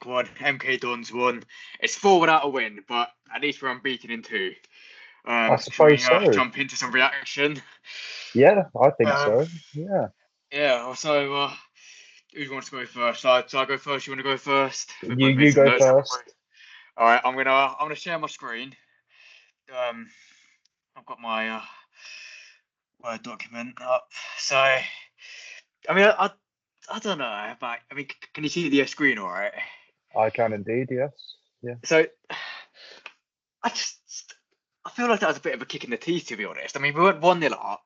week one. MK Dons won. It's 4 without a win, but at least we're unbeaten in 2. I Shall we suppose so. jump into some reaction? Yeah, I think Um, so. Yeah. Yeah. So, who wants to go first? So I go first. You want to go first? We both made You some go notes. first. All right. I'm gonna share my screen. I've got my Word document up. So, I mean, I don't know, but I mean, can you see the screen all right? I can indeed, yes. Yeah. So, I feel like that was a bit of a kick in the teeth, to be honest. I mean, we went 1-0 up.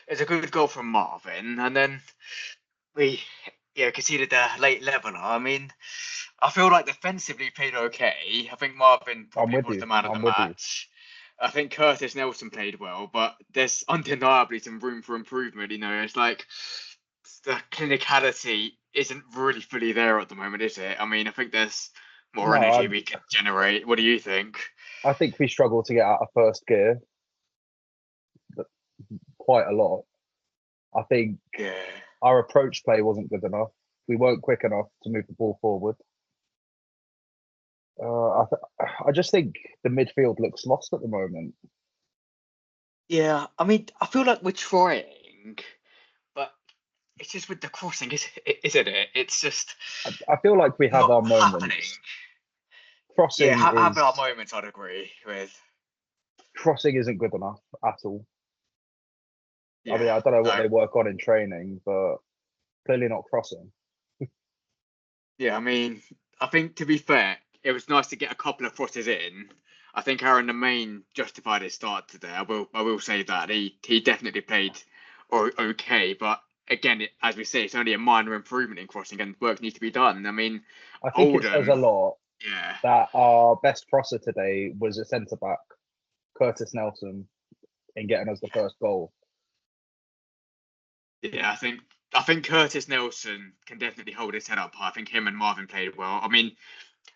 It's a good goal from Marvin, and then we conceded the late leveler. I mean, I feel like defensively played okay. I think Marvin I'm probably with was you. the man of the I'm with you. match. I think Curtis Nelson played well, but there's undeniably some room for improvement. You know, it's like the clinicality isn't really fully there at the moment, is it? I mean, I think there's more No, energy we could generate. What do you think? I think we struggled to get out of first gear quite a lot. I think Yeah. our approach play wasn't good enough. We weren't quick enough to move the ball forward. I just think the midfield looks lost at the moment. Yeah, I mean, I feel like we're trying, but it's just with the crossing, isn't it? It's just I feel like we have not our happening. moments. Yeah, Crossing having our is moments, I'd agree with. crossing isn't good enough at all. I mean, Yeah, I don't know what no, they work on in training, but clearly not crossing. yeah. I mean, I think to be fair, it was nice to get a couple of crosses in. I think Aaron the main justified his start today. I will say that he definitely played okay, but again, as we say, it's only a minor improvement in crossing, and work needs to be done. I mean, I think it says a Oldham, lot yeah. that our best crosser today was a centre back, Curtis Nelson, in getting us the first goal. Yeah, I think Curtis Nelson can definitely hold his head up high. I think him and Marvin played well. I mean,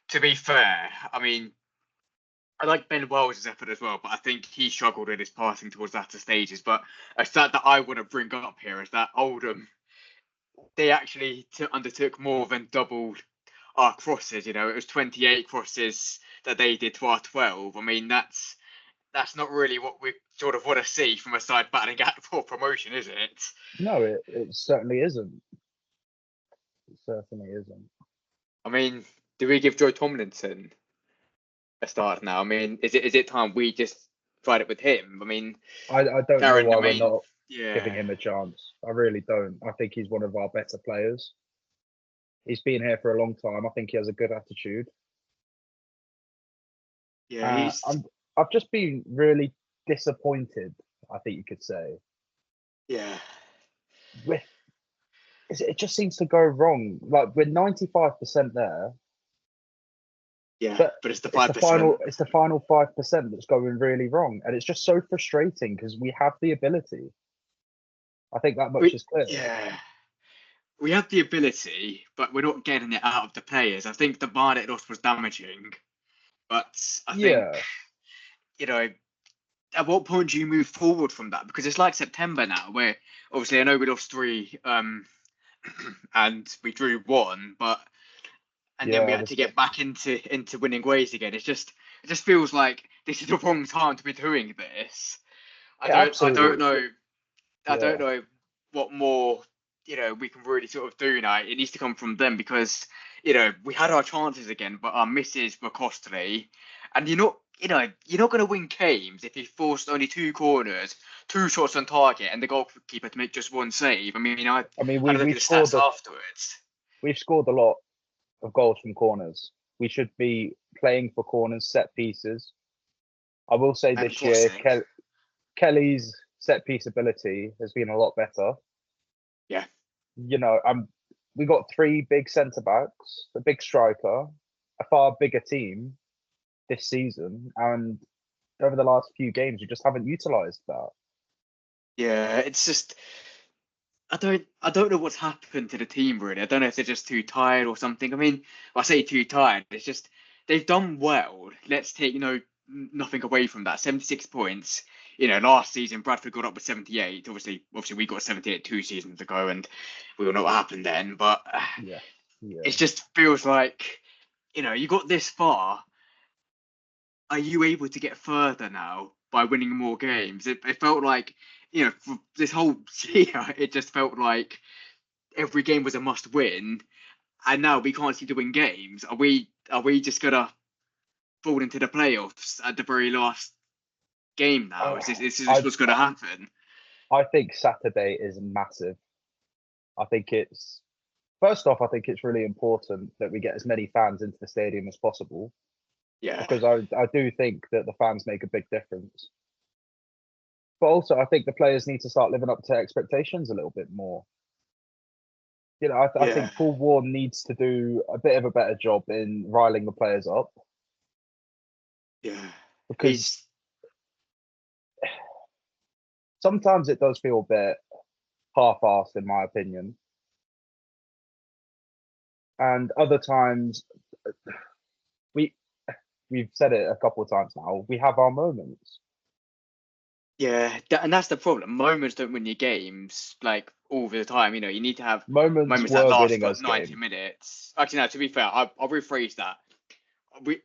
to be fair, I mean, I like Ben Wells' effort as well, but I think he struggled in his passing towards latter stages. But a stat that I want to bring up here is that Oldham, they actually undertook more than doubled our crosses. You know, it was 28 crosses that they did to our 12. I mean, that's not really what we sort of want to see from a side battling out for promotion, is it? No, it certainly isn't. It certainly isn't. I mean, do we give Joe Tomlinson a start now? I mean, is it time we just tried it with him? I mean, I don't know Darren, the why we're main, not giving yeah, him a chance. I really don't. I think he's one of our better players. He's been here for a long time. I think he has a good attitude. yeah, he's, I've just been really disappointed, I think you could say, yeah, with it just seems to go wrong. Like we're 95% there, yeah, but but it's the 5%. it's the final 5% that's going really wrong. And it's just so frustrating because we have the ability. I think that much We, is clear. yeah, we have the ability, but we're not getting it out of the players. I think the bar it lost was damaging, but I think, Yeah. you know, at what point do you move forward from that? Because it's like September now, where obviously I know we lost 3, and we drew 1, but and then we Yeah, had to get back into winning ways again. It just feels like this is the wrong time to be doing this. I it don't I absolutely. don't know I Yeah. don't know what more we can really sort of do now. It needs to come from them because we had our chances again, but our misses were costly. And you're not going to win games if you forced only 2 corners, 2 shots on target, and the goalkeeper to make just 1 save. I mean, I I mean, had a look at the stats afterwards. we've scored a lot of goals from corners. We should be playing for corners, set pieces. I will say And this year, crossing. Kelly's set piece ability has been a lot better. Yeah. You know, we got 3 big centre backs, a big striker, a far bigger team this season, and over the last few games, we just haven't utilised that. Yeah, it's just I don't know what's happened to the team really. I don't know if they're just too tired or something. I mean, I say too tired. It's just they've done well. Let's take nothing away from that. 76 points. Last season Bradford got up with 78. Obviously we got 78 2 seasons ago, and we all know what happened then. But Yeah, it yeah, just feels like you got this far. Are you able to get further now by winning more games? It felt like, for this whole year, it just felt like every game was a must win, and now we can't seem to win games. Are we just gonna fall into the playoffs at the very last game now? Uh, Is this I what's gonna happen? I think Saturday is massive. I think it's first off, I think it's really important that we get as many fans into the stadium as possible Yeah, because I do think that the fans make a big difference. But also, I think the players need to start living up to expectations a little bit more. I yeah, think Paul Ward needs to do a bit of a better job in riling the players up yeah. because He's sometimes it does feel a bit half-assed, in my opinion, and other times we we've said it a couple of times now. We have our moments. Yeah, and that's the problem. Moments don't win your games like all the time. You need to have Moments moments that were last winning for us 90 games. minutes. Actually, no, to be fair, I'll rephrase that.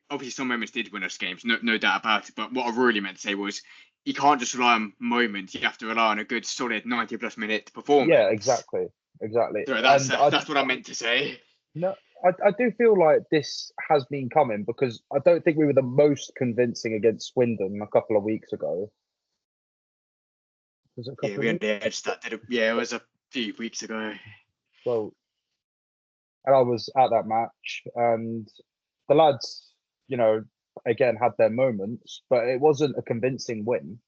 Obviously some moments did win us games, no doubt about it. But what I really meant to say was you can't just rely on moments. You have to rely on a good solid 90+ minute Yeah, performance. exactly. So that's And I that's what I meant to say. no, I do feel like this has been coming because I don't think we were the most convincing against Swindon a couple of weeks ago. Was it a Yeah, couple we of had weeks? the edge that did it. Yeah, it was a few weeks ago. Well, and I was at that match, and the lads, again had their moments, but it wasn't a convincing win.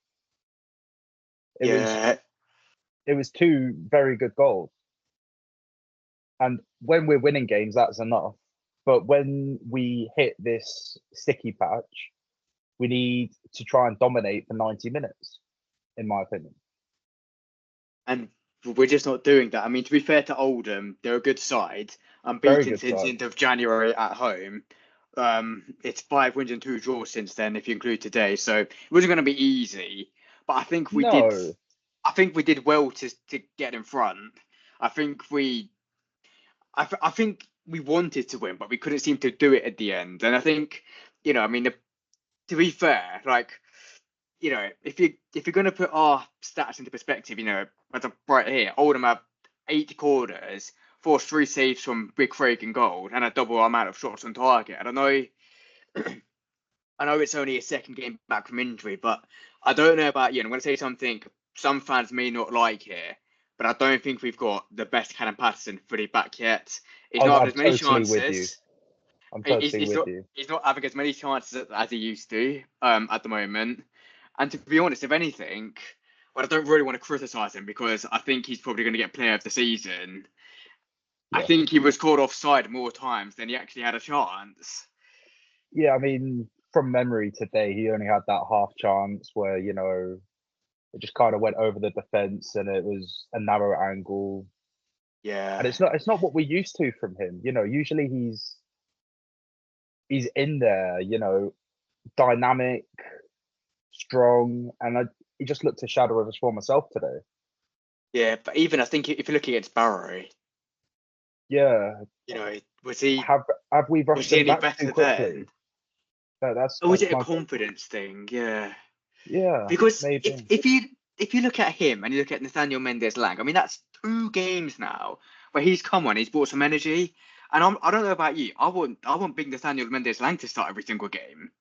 It was Yeah, it was two very good goals, and when we're winning games, that's enough. But when we hit this sticky patch, we need to try and dominate for 90 minutes, in my opinion. and we're just not doing that. I mean, to be fair to Oldham, they're a good side. Very Unbeaten good since the side. end of January at home. It's 5 wins and 2 draws since then, if you include today. So it wasn't going to be easy, but I think we did. No, I think we did well to get in front. I think we. I think we wanted to win, but we couldn't seem to do it at the end. And I think, I mean, to be fair, like if you're going to put our stats into perspective, as a right here, Oldham have 8 corners, forced 3 saves from Big Craig and goal, and a double amount of shots on target. And I know it's only a second game back from injury, but I don't know about you. And I'm going to say something some fans may not like here, but I don't think we've got the best Callum Patterson fully back yet. He's not having I'm as many totally with you. chances. I'm He's, totally he's with not you. he's not having as many chances as he used to at the moment. And to be honest, if anything, well, I don't really want to criticise him because I think he's probably going to get Player of the Season. I Yeah. think he was caught offside more times than he actually had a chance. Yeah, I mean, from memory today, he only had that half chance where, it just kind of went over the defense and it was a narrow angle. And Yeah, it's not what we're used to from him. Usually he's in there, dynamic, strong, and he just looked a shadow of his former self today. yeah, but even I think if you look against Barrow, Yeah. was he Have we was rushed he him any back too better quickly? then? That's Or was that's it a my question. confidence thing? Yeah. Yeah, Because if maybe. if you if you look at him and you look at Nathaniel Mendes Lang, I mean that's 2 games now where he's come on, he's brought some energy. And I don't know about you, I want big Nathaniel Mendes Lang to start every single game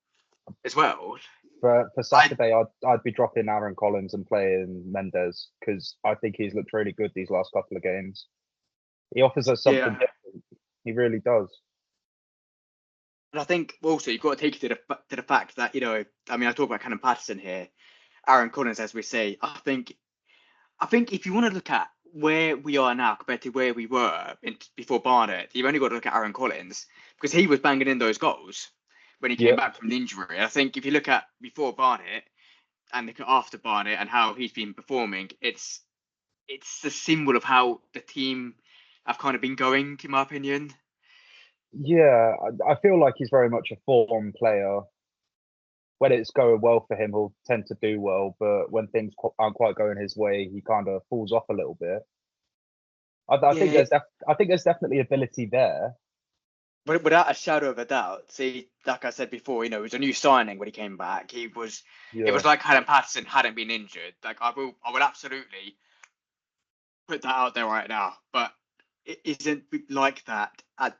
as well. For I Saturday, I'd be dropping Aaron Collins and playing Mendes because I think he's looked really good these last couple of games. He offers us something Yeah, different. He really does. and I think also you've got to take it to the fact that I mean I talk about Cannon Patterson here, Aaron Collins as we say. I think if you want to look at where we are now compared to where we were before Barnett, you've only got to look at Aaron Collins because he was banging in those goals when he came Yeah, back from the injury. I think if you look at before Barnett and look at after Barnett and how he's been performing, it's the symbol of how the team have kind of been going, in my opinion. yeah. I feel like he's very much a form player. When it's going well for him, he'll tend to do well, but when things aren't quite going his way, he kind of falls off a little bit. I think Yeah, there's definitely ability there. without a shadow of a doubt. See, like I said before, it was a new signing when he came back. It was like Callum Patterson hadn't been injured. Like I will absolutely put that out there right now. But it isn't like that at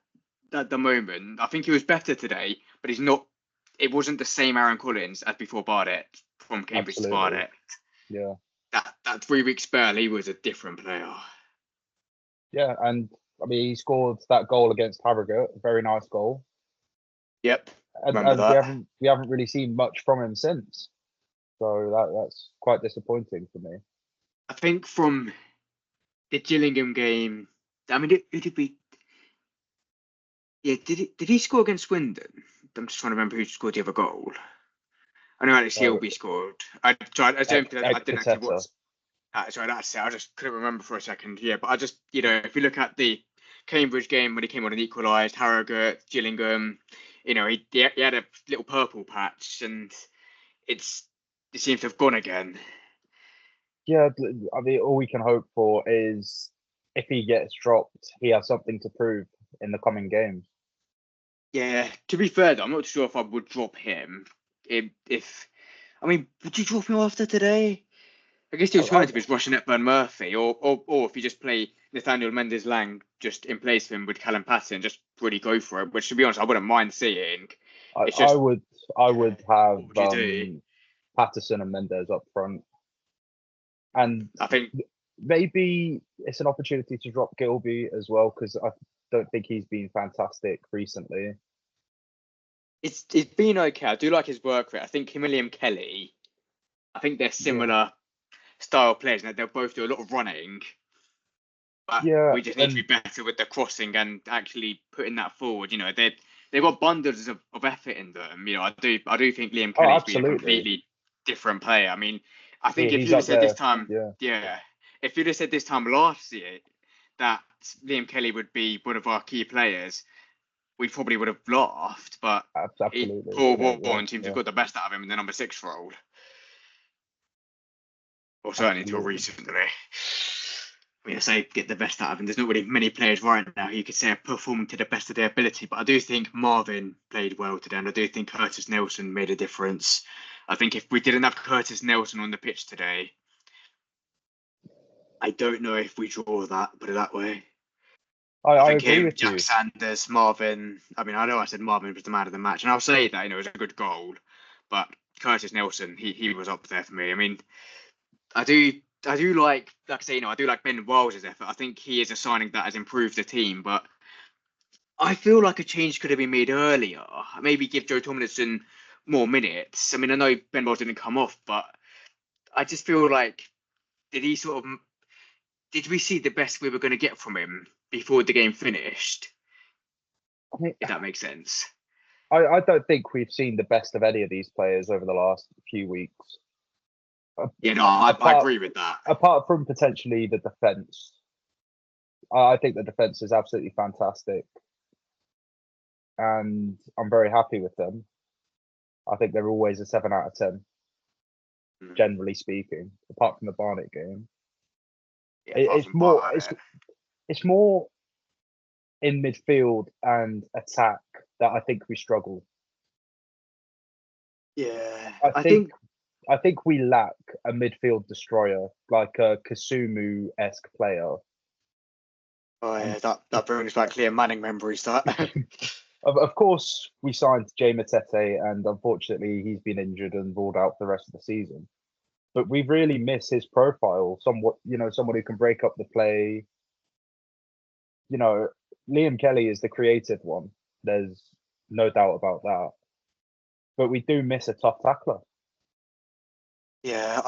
the moment. I think he was better today, but he's not. It wasn't the same Aaron Collins as before Bardet from Cambridge to Bardet. Yeah. That 3 week spell, he was a different player. Yeah, and I mean, he scored that goal against Harrogate, a very nice goal. Yep, and we haven't really seen much from him since. So that's quite disappointing for me. I think from the Gillingham game, I mean, did he score against Swindon? I'm just trying to remember who scored the other goal. I know Alex Gilby scored. I didn't actually watch. Sorry, that's it. I just couldn't remember for a second. Yeah, but I just, if you look at the Cambridge game when he came on and equalised, Harrogate, Gillingham, he had a little purple patch, and it seems to have gone again. Yeah, I mean, all we can hope for is if he gets dropped, he has something to prove in the coming games. Yeah, to be fair, though, I'm not sure if I would drop him. Would you drop him after today? I guess the alternative is rushing at Burn Murphy, or if you just play Nathaniel Mendes-Lang just in place of him with Callum Patterson, just really go for it. Which, to be honest, I wouldn't mind seeing. I would have Patterson and Mendes up front, and I think maybe it's an opportunity to drop Gilby as well, because I don't think he's been fantastic recently. It's been okay. I do like his work rate. I think him and Liam Kelly, I think they're similar style players, and they'll both do a lot of running. But we just need to be better with the crossing and actually putting that forward. They've got bundles of effort in them. I do think Liam Kelly's been a completely different player. I mean, I think if you'd have said this time, if you'd have said this time last year that Liam Kelly would be one of our key players, we probably would have laughed. But Paul Warren seems to have got the best out of him in the number 6 role, or certainly until recently. I say get the best out of him. There's not really many players right now who you could say are performing to the best of their ability, but I do think Marvin played well today, and I do think Curtis Nelson made a difference. I think if we didn't have Curtis Nelson on the pitch today, I don't know if we draw that, put it that way. I agree with Jack Sanders, Marvin. I mean, I know I said Marvin was the man of the match, and I'll say that it was a good goal, but Curtis Nelson, he was up there for me. I mean, I do like I say, I do like Ben Wiles' effort. I think he is a signing that has improved the team, but I feel like a change could have been made earlier. Maybe give Joe Tomlinson more minutes. I mean, I know Ben Wiles didn't come off, but I just feel like did we see the best we were going to get from him before the game finished? I mean, if that makes sense. I don't think we've seen the best of any of these players over the last few weeks. I agree with that. Apart from potentially the defence, I think the defence is absolutely fantastic, and I'm very happy with them. I think they're always a 7 out of 10, generally speaking, apart from the Barnet game. It's more in midfield and attack that I think we struggle. Yeah, I think we lack a midfield destroyer, like a Kasumu-esque player. Oh yeah, that brings back Liam Manning memories. That. Of course, we signed Jay Matete, and unfortunately, he's been injured and ruled out for the rest of the season. But we really miss his profile. Someone who can break up the play. Liam Kelly is the creative one. There's no doubt about that. But we do miss a tough tackler. Yeah,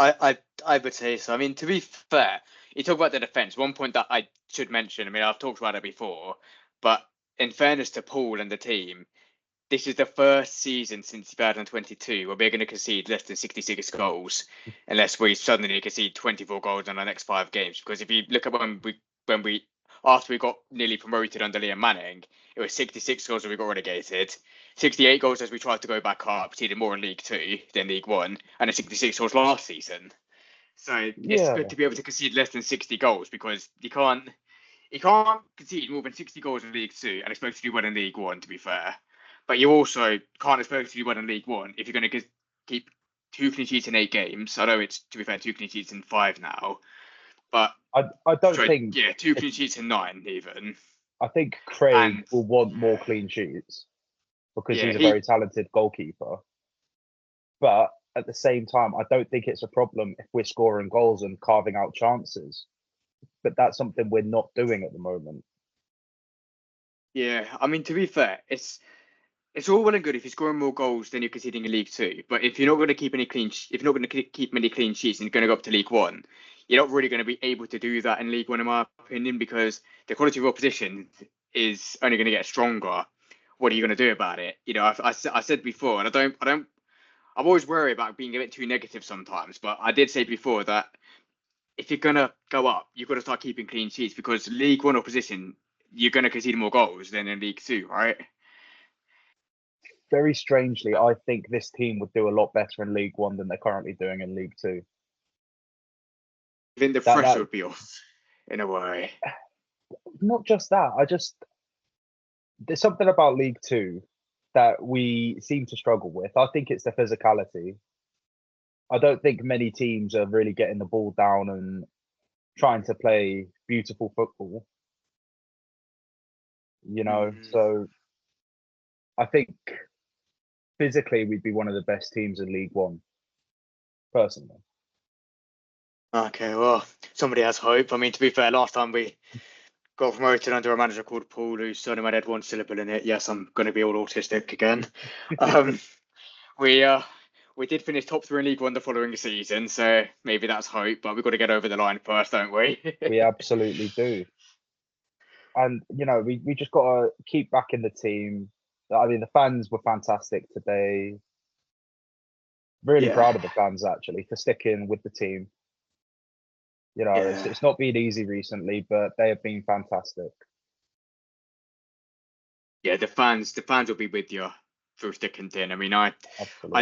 I would say so. I mean, to be fair, you talk about the defence. One point that I should mention, I mean, I've talked about it before, but in fairness to Paul and the team, this is the first season since 2022 where we're going to concede less than 66 goals unless we suddenly concede 24 goals in our next 5 games. Because if you look at when we after we got nearly promoted under Liam Manning, it was 66 goals that we got relegated, 68 goals as we tried to go back up, conceded more in League 2 than League 1, and then 66 goals last season. So it's good to be able to concede less than 60 goals because you can't you can't concede more than 60 goals in League Two and expect to do well in League One, to be fair. But you also can't expect to do well in League One if you're going to keep 2 clean sheets in 8 games. I know it's, to be fair, 2 clean sheets in 5 now. But I don't think. Yeah, 2 clean sheets in 9 even. I think Craig And will want more clean sheets because yeah, he's a very talented goalkeeper. But at the same time, I don't think it's a problem if we're scoring goals and carving out chances. But that's something we're not doing at the moment. yeah, I mean, to be fair, it's all well and good if you're scoring more goals than you're conceding in League Two. But if you're not going to keep if you're not going to keep many clean sheets and you're going to go up to League One, you're not really going to be able to do that in League One, in my opinion, because the quality of opposition is only going to get stronger. What are you going to do about it? You know, I said before, and I'm always worried about being a bit too negative sometimes. But I did say before that if you're going to go up, you've got to start keeping clean sheets because League One opposition, you're going to concede more goals than in League Two, right? Very strangely, I think this team would do a lot better in League One than they're currently doing in League Two. I think the pressure would be off in a way. Not just that, there's something about League Two that we seem to struggle with. I think it's the physicality. I don't think many teams are really getting the ball down and trying to play beautiful football. You know, so I think physically we'd be one of the best teams in League One, personally. Okay, well, somebody has hope. I mean, to be fair, last time we got promoted under a manager called Paul, whose surname had one syllable in it. Yes, I'm going to be all autistic again. We did finish top 3 in League One the following season, so maybe that's hope. But we've got to get over the line first, don't we? We absolutely do. And you know, we just got to keep back in the team. I mean, the fans were fantastic today. Really proud of the fans actually for sticking with the team. You know, it's not been easy recently, but they have been fantastic. Yeah, the fans will be with you through thick and thin. I mean, I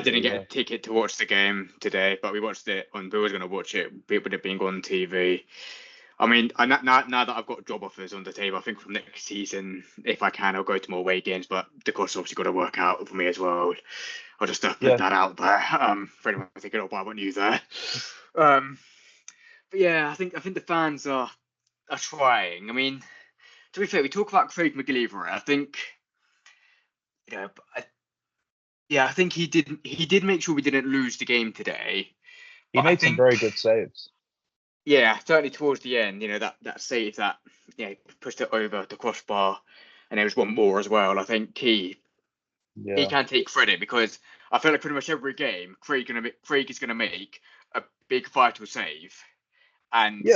didn't get a ticket to watch the game today, but we watched it on. We were going to watch it with it being on TV. I mean, now that I've got job offers on the table, I think from next season, if I can, I'll go to more away games. But the cost obviously got to work out for me as well. I'll just put that out there. For anyone thinking, oh, I want you there. But yeah, I think the fans are trying. I mean, to be fair, we talk about Craig McGillivray. I think, you know, I think he did make sure we didn't lose the game today. He made some very good saves. Yeah, certainly towards the end, you know, that save that pushed it over the crossbar, and there was one more as well. I think he can take credit because I feel like pretty much every game Craig is gonna make a big vital save, and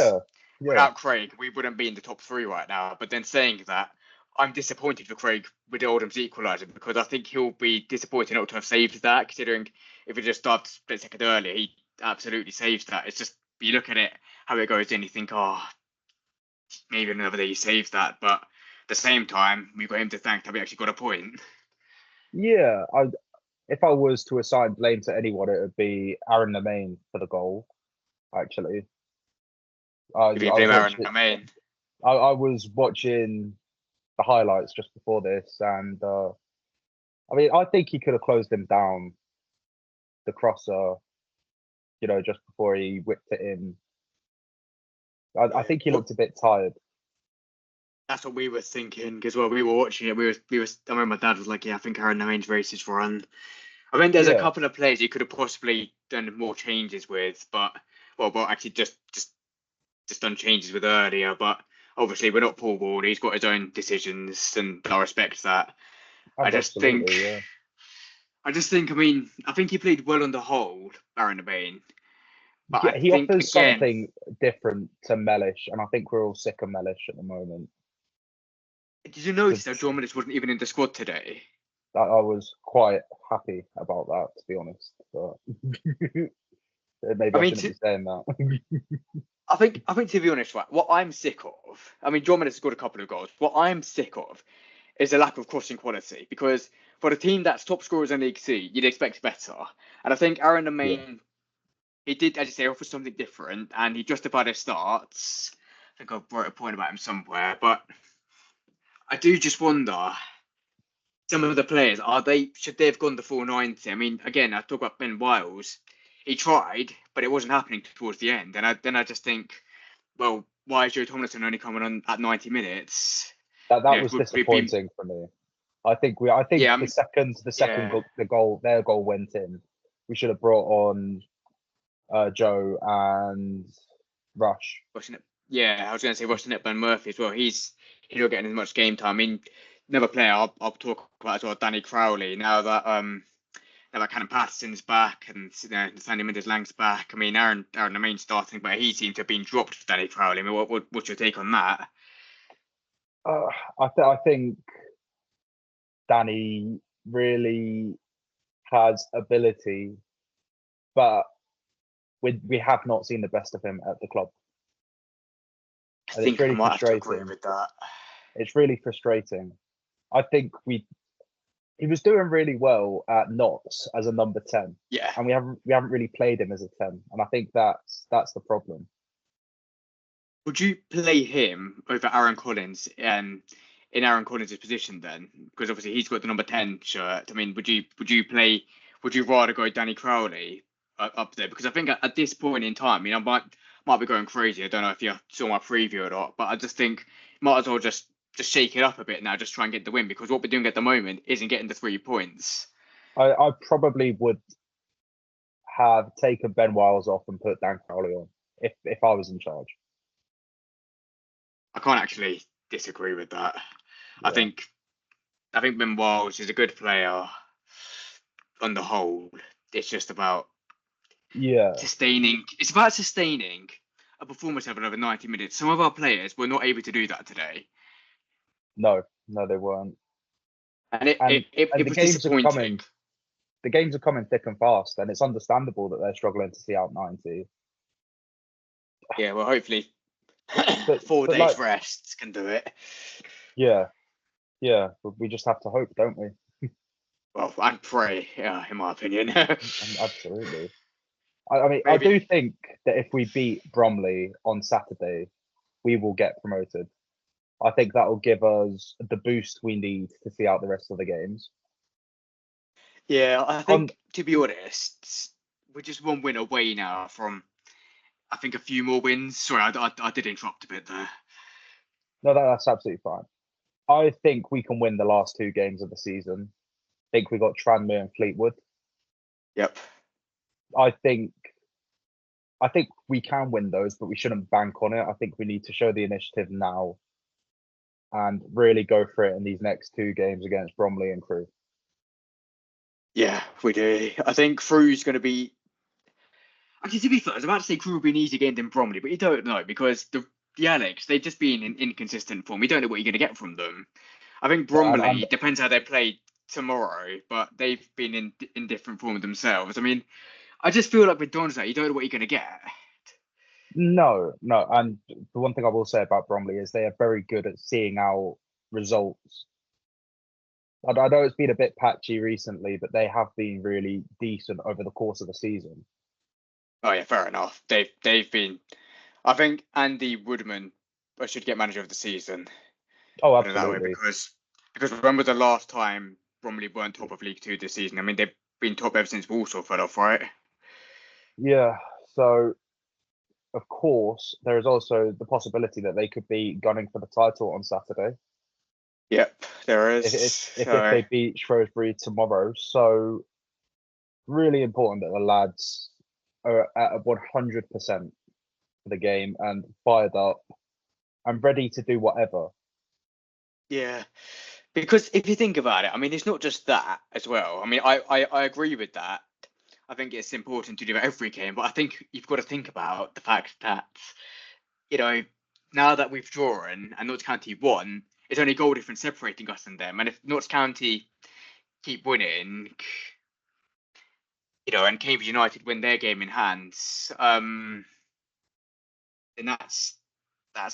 without Craig we wouldn't be in the top 3 right now. But then saying that, I'm disappointed for Craig with Oldham's equaliser because I think he'll be disappointed not to have saved that, considering if he just started a split second earlier, he absolutely saves that. It's just, you look at it, how it goes in, you think, oh, maybe another day he saves that. But at the same time, we've got him to thank that we actually got a point. Yeah, if I was to assign blame to anyone, it would be Aaron Lemaine for the goal, actually. If you blame Aaron Lemaine. I was watching the highlights just before this, and I mean, I think he could have closed him down, the crosser, you know, just before he whipped it in. I think he looked a bit tired. That's what we were thinking as well. We were watching it. We were. I remember my dad was like, "Yeah, I think Aaron Lemaine's race is run." I mean, there's a couple of players he could have possibly done more changes with, but actually just done changes with earlier. But obviously, we're not Paul Ward. He's got his own decisions, and I respect that. I just think. I mean, I think he played well on the whole, Aaron Lemaine. But he offers something different to Mellish, and I think we're all sick of Mellish at the moment. Did you notice that John Mellish wasn't even in the squad today? I was quite happy about that, to be honest. But maybe I shouldn't be saying that. I think to be honest, right, what I'm sick of, I mean, John Mellish scored a couple of goals. What I'm sick of is the lack of crossing quality, because for a team that's top scorers in League C, you'd expect better. And I think Aaron Lemaine, he did, as you say, offer something different, and he justified his starts. think I wrote a point about him somewhere, but I do just wonder. Some of the players should they have gone the full 90? I mean, again, I talk about Ben Wiles. He tried, but it wasn't happening towards the end. And I just think, well, why is Joe Tomlinson only coming on at 90 minutes? That was disappointing for me. I think Yeah, their goal went in. We should have brought on Joe and Rush. wasn't it? Yeah, I was going to say, wasn't it Ben Murphy as well? He's not getting as much game time. I mean, another player I'll talk about as well, Danny Crowley. Now that Cannon Patterson's back and Sandy Mendes-Lang's back. I mean, Aaron the main starting, but he seemed to have been dropped for Danny Crowley. I mean, what's your take on that? I think Danny really has ability, but we have not seen the best of him at the club. I think I might have to agree with that. It's really frustrating. I think he was doing really well at Notts as a number 10. Yeah. And we haven't really played him as a 10. And I think that's the problem. Would you play him over Aaron Collins in Aaron Collins' position then? Because obviously he's got the number 10 shirt. I mean, would you rather go Danny Crowley up there? Because I think at this point in time, I mean, I might be going crazy. I don't know if you saw my preview or not, but I just think might as well just shake it up a bit now, just try and get the win, because what we're doing at the moment isn't getting the 3 points. I probably would have taken Ben Wiles off and put Dan Crowley on if I was in charge. I can't actually disagree with that. Yeah. I think Ben Wiles is a good player on the whole. It's just about sustaining. It's about sustaining a performance level over 90 minutes. Some of our players were not able to do that today. No, they weren't. And it was disappointing. The games are coming thick and fast, and it's understandable that they're struggling to see out 90. Yeah, well, hopefully 4 days rest can do it. Yeah, we just have to hope, don't we? Well, and pray, yeah, in my opinion. Absolutely. I mean, maybe. I do think that if we beat Bromley on Saturday, we will get promoted. I think that will give us the boost we need to see out the rest of the games. Yeah, I think, to be honest, we're just 1 win away now from, I think, a few more wins. Sorry, I did interrupt a bit there. No, that's absolutely fine. I think we can win the last 2 games of the season. I think we got Tranmere and Fleetwood. Yep. I think we can win those, but we shouldn't bank on it. I think we need to show the initiative now and really go for it in these next 2 games against Bromley and Crewe. Yeah, we do. I think Crewe's going to be... Actually, to be fair, I was about to say Crewe will be an easier game than Bromley, but you don't know, because the Alex, they've just been in inconsistent form. You don't know what you're going to get from them. I think Bromley, depends how they play tomorrow, but they've been in different form themselves. I mean, I just feel like with Donza, you don't know what you're going to get. No. And the one thing I will say about Bromley is they are very good at seeing out results. I know it's been a bit patchy recently, but they have been really decent over the course of the season. Oh yeah, fair enough. They've been. I think Andy Woodman should get manager of the season. Oh, absolutely. Because when was the last time Bromley weren't top of League 2 this season? I mean, they've been top ever since Walsall fell off, right? Yeah. So, of course, there is also the possibility that they could be gunning for the title on Saturday. Yep, there is. If they beat Shrewsbury tomorrow. So, really important that the lads are at 100% for the game and fired up and ready to do whatever. Yeah, because if you think about it, I mean, it's not just that as well. I mean, I agree with that. I think it's important to do every game, but I think you've got to think about the fact that, now that we've drawn and Notts County won, it's only goal difference separating us and them. And if Notts County keep winning, and Cambridge United win their game in hand, then that's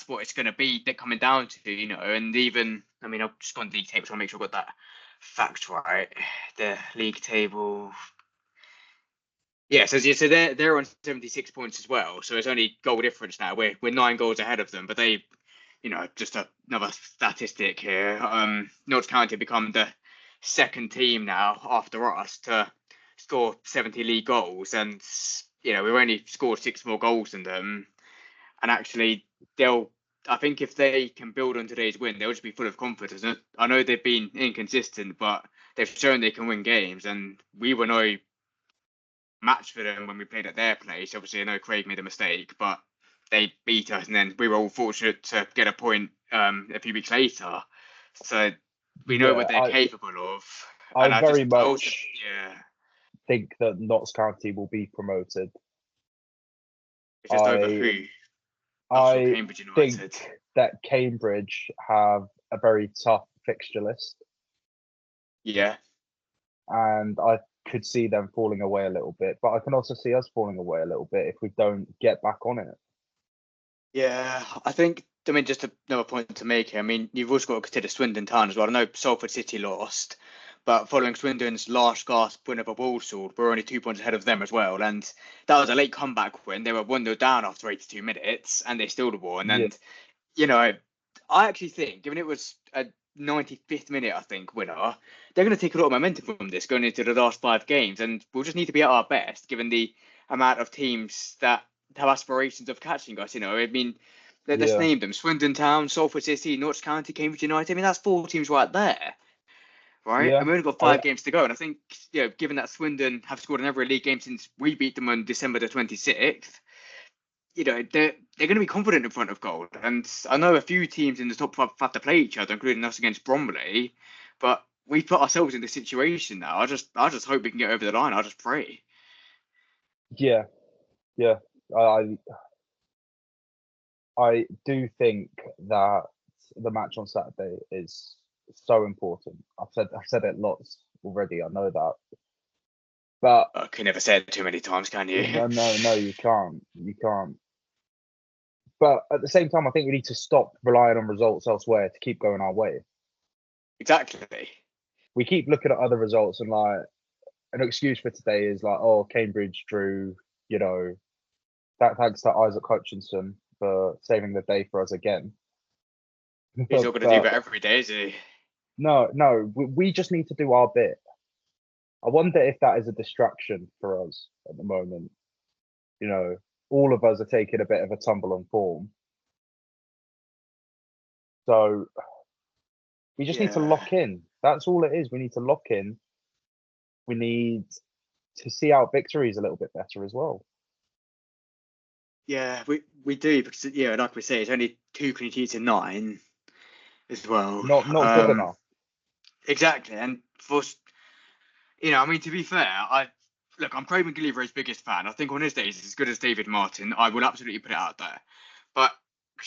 what it's going to be coming down to, and even, I mean, I've just gone to the league table, so I'll make sure I've got that fact right. The league table, Yeah, so they're on 76 points as well. So it's only goal difference now. We're 9 goals ahead of them, but they, just another statistic here. Notts County become the second team now after us to score 70 league goals, and we've only scored 6 more goals than them. And actually, I think if they can build on today's win, they'll just be full of confidence. I know they've been inconsistent, but they've shown they can win games, and we were no match for them when we played at their place. Obviously, I know Craig made a mistake, but they beat us, and then we were all fortunate to get a point a few weeks later. So we know what they're capable of. And I very much think that Notts County will be promoted. It's just over who? I Cambridge United. Think that Cambridge have a very tough fixture list. Yeah. And I could see them falling away a little bit, but I can also see us falling away a little bit if we don't get back on it. Yeah, I think, just another point to make here. You've also got to consider Swindon Town as well. I know Salford City lost, but following Swindon's last gasp win over Walsall, we're only 2 points ahead of them as well. And that was a late comeback win. They were 1-0 down after 82 minutes, and they still won. And, I actually think, given it was a 95th minute, I think, winner, they're going to take a lot of momentum from this going into the last 5 games. And we'll just need to be at our best, given the amount of teams that have aspirations of catching us. Let's name them: Swindon Town, Salford City, Notts County, Cambridge United. That's 4 teams right there, right? Yeah. And we've only got 5 games to go. And I think, given that Swindon have scored in every league game since we beat them on December the 26th, they're going to be confident in front of goal. And I know a few teams in the top 5 have to play each other, including us against Bromley. But we've put ourselves in this situation now. I just hope we can get over the line. I just pray. Yeah. I do think that the match on Saturday is so important. I've said it lots already. I know that, but I can never say it too many times, can you? No, you can't. You can't. But at the same time, I think we need to stop relying on results elsewhere to keep going our way. Exactly. We keep looking at other results, and like an excuse for today is like, oh, Cambridge drew. That thanks to Isaac Hutchinson for saving the day for us again. He's not going to do that every day, is he? No, we just need to do our bit. I wonder if that is a distraction for us at the moment. All of us are taking a bit of a tumble on form. So we just need to lock in. That's all it is. We need to lock in. We need to see out victories a little bit better as well. Yeah, we do, because like we say, it's only 2 clean sheets in 9 as well. Not good enough. Exactly, and for to be fair, I'm Craig McGillivray's biggest fan. I think on his days, as good as David Martin, I will absolutely put it out there. But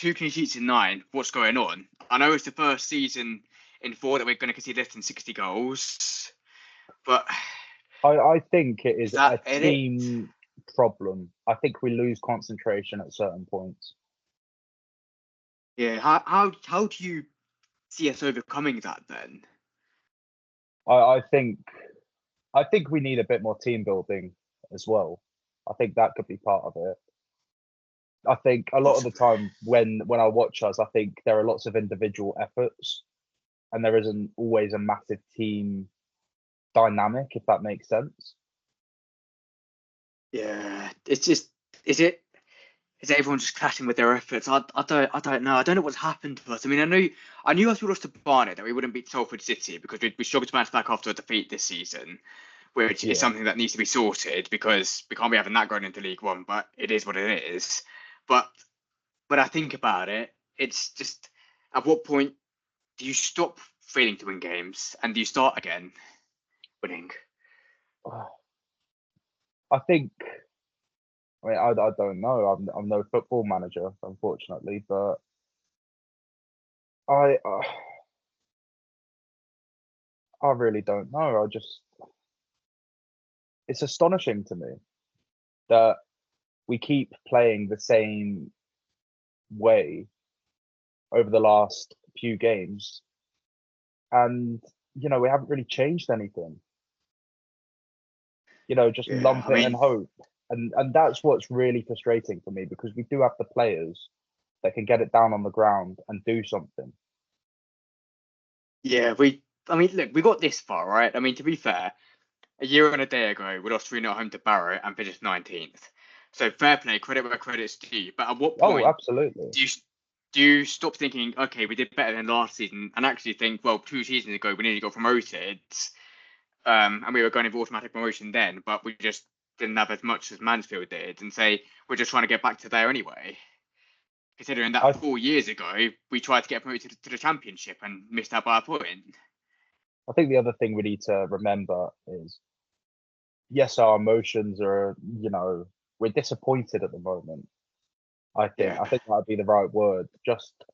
2 clean sheets in 9, what's going on? I know it's the first season in 4 that we're going to concede less than 60 goals, but I think it is a team problem. I think we lose concentration at certain points. Yeah, how do you see us overcoming that then? I think we need a bit more team building as well. I think that could be part of it. I think a lot of the time when I watch us, I think there are lots of individual efforts, and there isn't always a massive team dynamic, if that makes sense. Yeah, it's just is everyone just clashing with their efforts? I don't know. I don't know what's happened to us. I knew after we lost to Barnet that we wouldn't beat Salford City, because we struggled to bounce back after a defeat this season, which is something that needs to be sorted, because we can't be having that going into League One. But it is what it is. But when I think about it, it's just, at what point do you stop failing to win games and do you start again winning? I think. I don't know. I'm no football manager, unfortunately, but I really don't know. It's astonishing to me that we keep playing the same way over the last few games, and we haven't really changed anything. just Yeah, lump I it and mean, hope. And that's what's really frustrating for me because we do have the players that can get it down on the ground and do something. yeah, I mean, look, we got this far, right? I mean, to be fair, a year and a day ago, we lost 3-0 home to Barrow and finished 19th. So fair play, credit where credit's due. But at what Oh, point absolutely. do you stop thinking, okay, we did better than last season, and actually think, well, 2 seasons ago we nearly got promoted, and we were going for automatic promotion then, but we just didn't have as much as Mansfield did, and say we're just trying to get back to there anyway. Considering that I 4 years ago we tried to get promoted to the Championship and missed out by a point. I think the other thing we need to remember is, yes, our emotions are, we're disappointed at the moment. Yeah, I think that'd be the right word, just with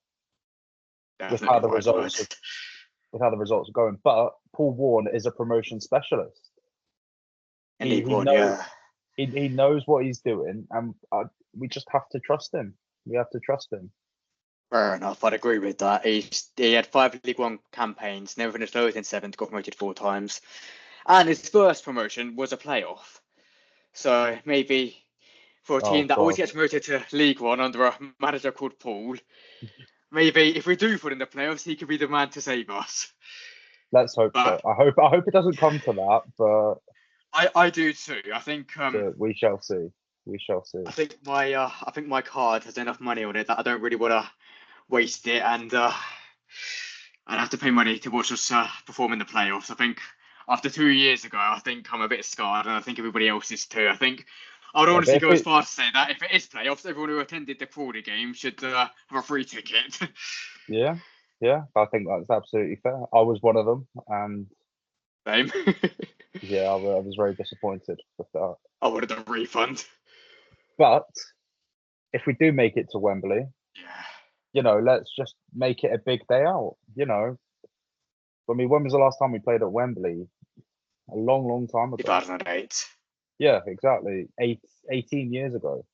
definitely how the the right word. results are going. But Paul Warne is a promotion specialist. In He League he One, knows yeah. he knows what he's doing, and we just have to trust him. We have to trust him. Fair enough, I'd agree with that. He had 5 League One campaigns, never finished lower than 7th, got promoted 4 times. And his first promotion was a playoff. So maybe for a team Oh that always God, gets promoted to League One under a manager called Paul, maybe if we do put in the playoffs, he could be the man to save us. let's hope so. But I hope it doesn't come to that, but I do too. I think we shall see. We shall see. I think my card has enough money on it that I don't really want to waste it, and I'd have to pay money to watch us perform in the playoffs. I think after 2 years ago, I think I'm a bit scarred, and I think everybody else is too. I think I would Yeah, but honestly go as far as to say that if it is playoffs, everyone who attended the Crawley game should have a free ticket. yeah, yeah, I think that's absolutely fair. I was one of them, and Same. yeah, I was very disappointed with that. I wanted a refund. But if we do make it to Wembley, Yeah, let's just make it a big day out. I mean, when was the last time we played at Wembley? A long, long time ago. 2008. Yeah, exactly. 18 years ago.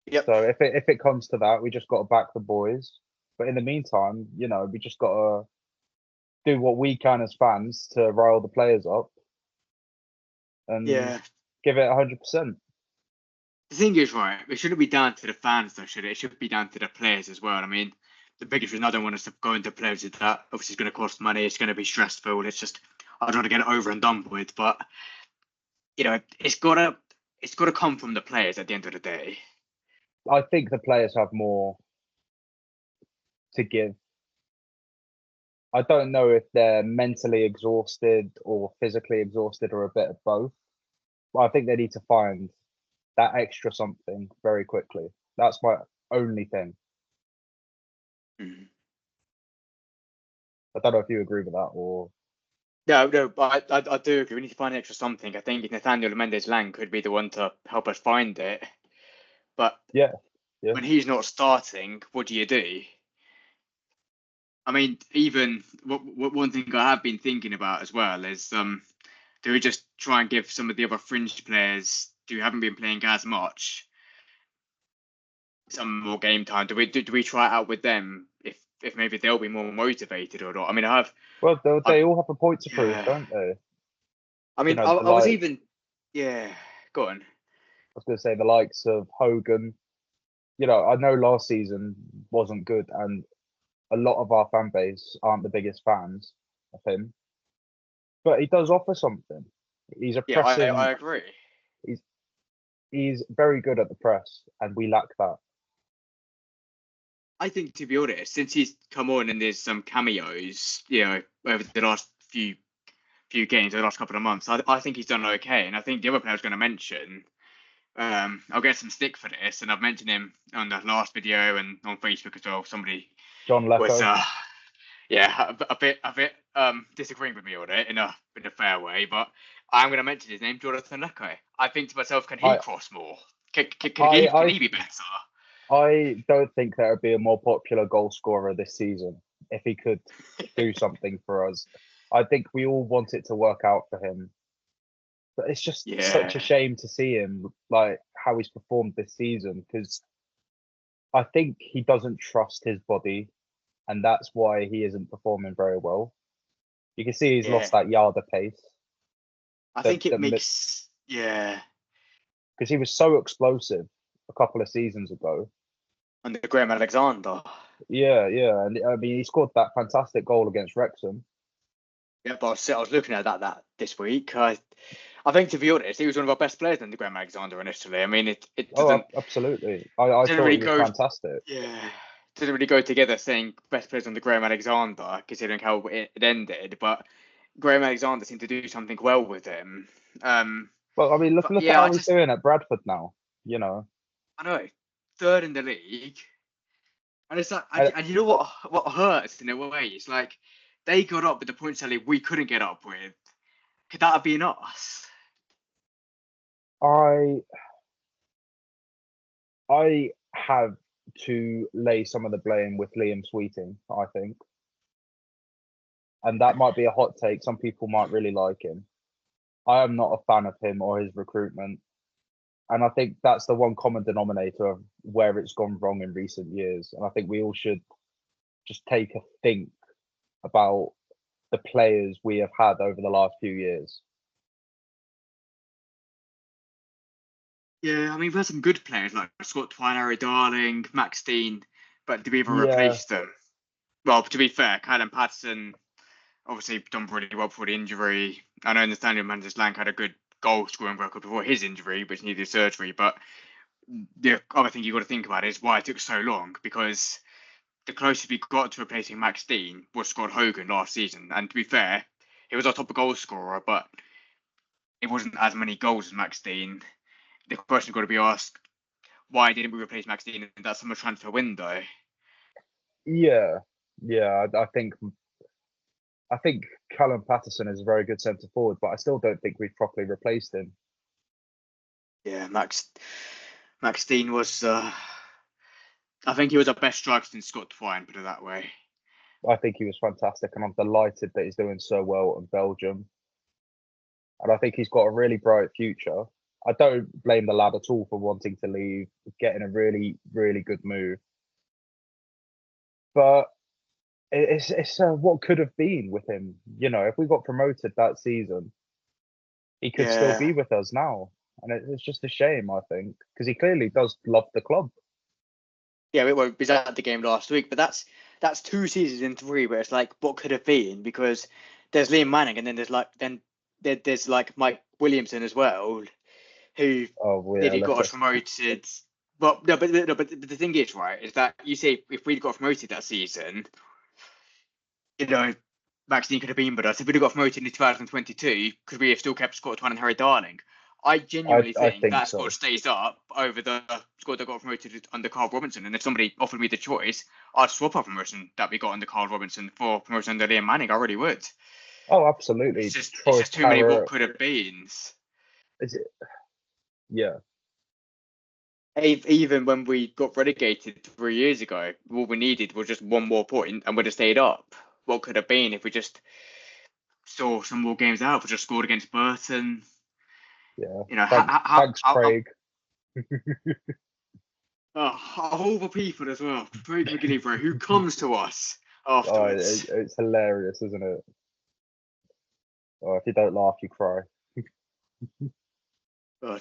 Yep. So if it comes to that, we just got to back the boys. But in the meantime, we just got to do what we can as fans to rile the players up and Yeah. give it 100%. The thing is, right, it shouldn't be down to the fans, though, should it? It should be down to the players as well. I mean, the biggest reason I don't want us to go into players is that obviously it's going to cost money, it's going to be stressful. It's just I'd rather get it over and done with. But it's gotta come from the players at the end of the day. I think the players have more to give. I don't know if they're mentally exhausted or physically exhausted or a bit of both. But I think they need to find that extra something very quickly. That's my only thing. Mm. I don't know if you agree with that or No, but I do agree. We need to find extra something. I think Nathaniel Mendes Lang could be the one to help us find it. But yeah, yeah. when he's not starting, what do you do? I mean, even one thing I have been thinking about as well is do we just try and give some of the other fringe players who haven't been playing as much some more game time? Do we try it out with them if maybe they'll be more motivated or not? I mean, Well, I they all have a point to prove, yeah. don't they? I mean, I, The I was like even yeah. Go on. I was going to say the likes of Hogan. I know last season wasn't good, and a lot of our fan base aren't the biggest fans of him, but he does offer something. He's a Yeah, I pressing. agree. He's he's very good at the press, and we lack that. I think, to be honest, since he's come on and there's some cameos, over the last few games, the last couple of months, I think he's done okay. And I think the other player I was going to mention, I'll get some stick for this, and I've mentioned him on the last video and on Facebook as well. Somebody John was, Lecco. a bit disagreeing with me on it in a fair way, but I'm going to mention his name, Jonathan Lecco. I think to myself, can he I cross more? Can I he can I he be better? I don't think there would be a more popular goal scorer this season if he could do something for us. I think we all want it to work out for him, but it's just such a Yeah, shame to see him like how he's performed this season because I think he doesn't trust his body, and that's why he isn't performing very well. You can see he's yeah. lost that yard of pace. I The think it the makes, yeah, because he was so explosive a couple of seasons ago. under Graham Alexander. Yeah, yeah, and I mean he scored that fantastic goal against Wrexham. Yeah, but I was looking at that this week. I think, to be honest, he was one of our best players under Graham Alexander initially. I mean, it Oh, doesn't absolutely. I didn't thought really he was go, fantastic. yeah, didn't really go together saying best players under Graham Alexander, considering how it ended. But Graham Alexander seemed to do something well with him. Well, I mean, look But look at yeah, how he's doing at Bradford now. You know, I know, third in the league, and it's like, I, and you know what hurts in a way? It's like they got up with the point tally we couldn't get up with. Could that have been us? I I have to lay some of the blame with Liam Sweeting, I think, and that might be a hot take. Some people might really like him. I am not a fan of him or his recruitment, and I think that's the one common denominator of where it's gone wrong in recent years. And I think we all should just take a think about the players we have had over the last few years. Yeah, I mean, we've had some good players like Scott Twine, Harry Darling, Max Dean, but do we ever Yeah, replace them? Well, to be fair, Callum Patterson obviously done really well before the injury. I know Nathaniel Manders-Lang had a good goal scoring record before his injury, which needed surgery. But the other thing you've got to think about is why it took so long, because the closest we got to replacing Max Dean was Scott Hogan last season. And to be fair, he was our top goal scorer, but it wasn't as many goals as Max Dean. The question got to be asked, why didn't we replace Max Dean in that summer transfer window? yeah, yeah. I think Callum Patterson is a very good centre forward, but I still don't think we've properly replaced him. Yeah, Max Dean was. I think he was our best striker since Scott Twine, put it that way. I think he was fantastic, and I'm delighted that he's doing so well in Belgium. And I think he's got a really bright future. I don't blame the lad at all for wanting to leave, getting a really, really good move. But it's what could have been with him. You know, if we got promoted that season, he could still Yeah, be with us now. And it's just a shame, I think, because he clearly does love the club. yeah, we was at the game last week, but that's 2 seasons in three where it's like what could have been, because there's Liam Manning and then there's like Mike Williamson as well, who Oh, well, yeah, nearly got us let's. promoted. But no, but the thing is, right, is that you say if we'd got promoted that season, you know, Max Dean could have been with us. If we'd have got promoted in 2022, could we have still kept Scott Twine and Harry Darling? I genuinely I think think that squad so. stays up over the squad that got promoted under Carl Robinson. And if somebody offered me the choice, I'd swap our promotion that we got under Carl Robinson for promotion under Liam Manning. I really would. Oh, It's absolutely. just it's Troy just too many what Parrott. could have been. Is it? Yeah. Even when we got relegated 3 years ago, all we needed was just one more point and we'd have stayed up. What could have been if we just saw some more games out? If we just scored against Burton. Yeah. You know, Thanks, Craig. all the people as well. Craig McGillivray, who comes to us Oh, afterwards. it's hilarious, isn't it? Oh, if you don't laugh, you cry.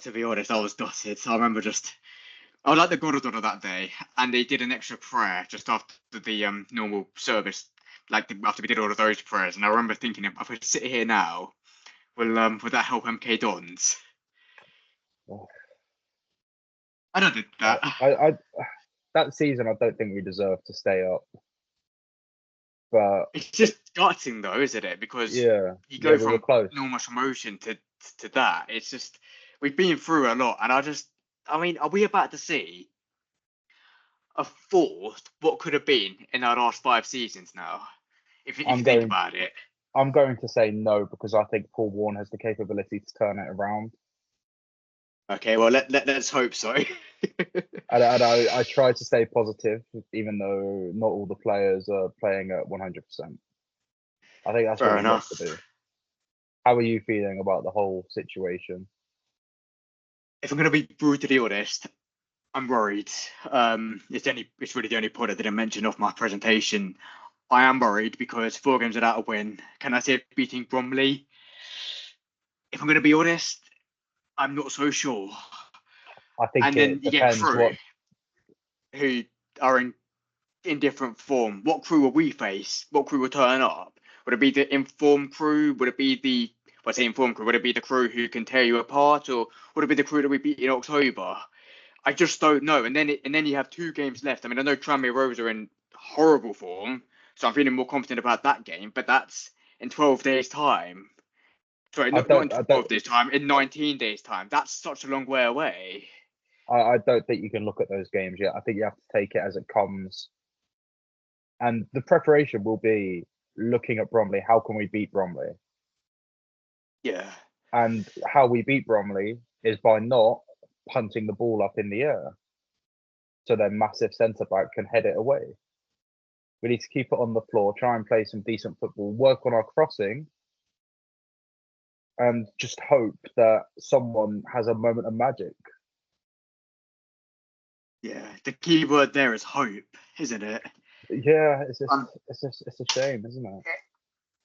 To be honest, I was dotted. I remember I was like the Gorodona that day, and they did an extra prayer just after the normal service, after we did all of those prayers. And I remember thinking, if I sit here now, would that help MK Dons? Oh, I don't think that. I that season, I don't think we deserved to stay up. But It's just gutting though, isn't it? Because yeah, you yeah, go we were from close. normal promotion to that. It's just we've been through a lot, and I mean, are we about to see a fourth? What could have been in our last 5 seasons now? If you I'm think going. about it. I'm going to say no because I think Paul Warne has the capability to turn it around. Okay, well let's hope so. And I try to stay positive, even though not all the players are playing at 100%. I think that's what Fair we've got enough. to do. How are you feeling about the whole situation? If I'm going to be brutally honest, I'm worried. It's really the only point I didn't mention off my presentation. I am worried because 4 games without a win. Can I say beating Bromley if I'm going to be honest, I'm not so sure. I think And then it you get depends Crew, what. who are in different form. What Crew will we face? What Crew will turn up? Would it be the informed Crew? Would it be the, well, I say informed Crew, would it be the Crew who can tear you apart? Or would it be the Crew that we beat in October? I just don't know. And then you have 2 games left. I mean, I know Tranmere Rovers are in horrible form, so I'm feeling more confident about that game. But that's in 12 days' time. Sorry, I not in don't. I don't. 12 days' time. In 19 days' time. That's such a long way away. I don't think you can look at those games yet. I think you have to take it as it comes. And the preparation will be looking at Bromley. How can we beat Bromley? Yeah. And how we beat Bromley is by not punting the ball up in the air, so their massive centre back can head it away. We need to keep it on the floor, try and play some decent football, work on our crossing, and just hope that someone has a moment of magic. Yeah. The key word there is hope, isn't it? Yeah, it's a shame, isn't it?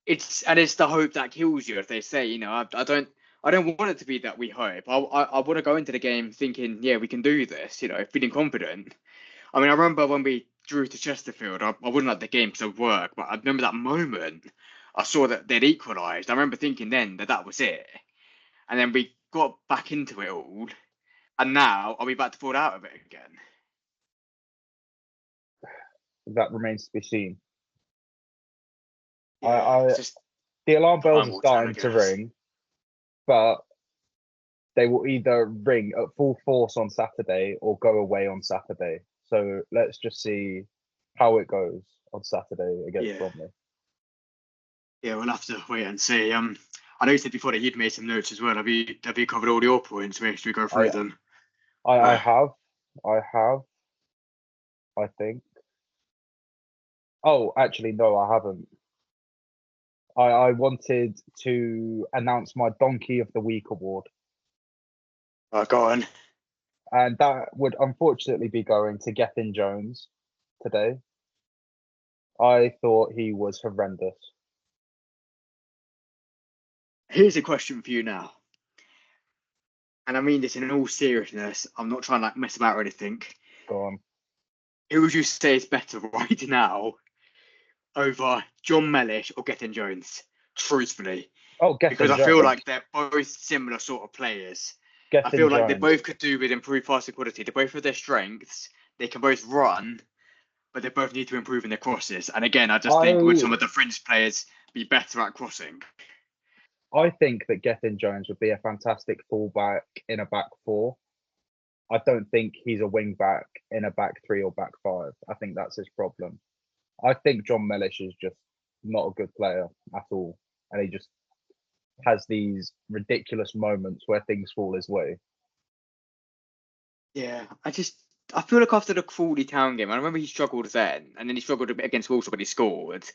It's the hope that kills you, as they say. You know, I don't want it to be that we hope. I want to go into the game thinking, yeah, we can do this. You know, feeling confident. I mean, I remember when we drew to Chesterfield. I wouldn't like the game because of work, but I remember that moment. I saw that they'd equalised. I remember thinking then that was it, and then we got back into it all, and now are we about to fall out of it again? That remains to be seen. Yeah, it's just The alarm bells time are will tell, I starting to guess. ring, but they will either ring at full force on Saturday or go away on Saturday. So let's just see how it goes on Saturday against Yeah. Bromley. Yeah, we'll have to wait and see. I know you said before that you'd made some notes as well. Have you covered all your points? Should we go through I them? I Uh, have, I think. Oh, actually, no, I haven't. I wanted to announce my Donkey of the Week award, go on. and that would unfortunately be going to Gethin Jones today. I thought he was horrendous. Here's a question for you now, and I mean this in all seriousness. I'm not trying to like mess about or anything. Go on. Who would you say is better right now over John Mellish or Gethin Jones? Truthfully, Oh, because Gethin I feel Jones. like they're both similar sort of players. I Gethin feel like they Jones. both could do with improved passing quality. They both have their strengths. They can both run, but they both need to improve in their crosses. And again, I just think would I some of the fringe players be better at crossing? I think that Gethin Jones would be a fantastic fullback in a back four. I don't think he's a wing back in a back three or back five. I think that's his problem. I think John Mellish is just not a good player at all. And he just has these ridiculous moments where things fall his way. Yeah, I feel like after the Crawley Town game, I remember he struggled then, and then he struggled a bit against Walsall when he scored.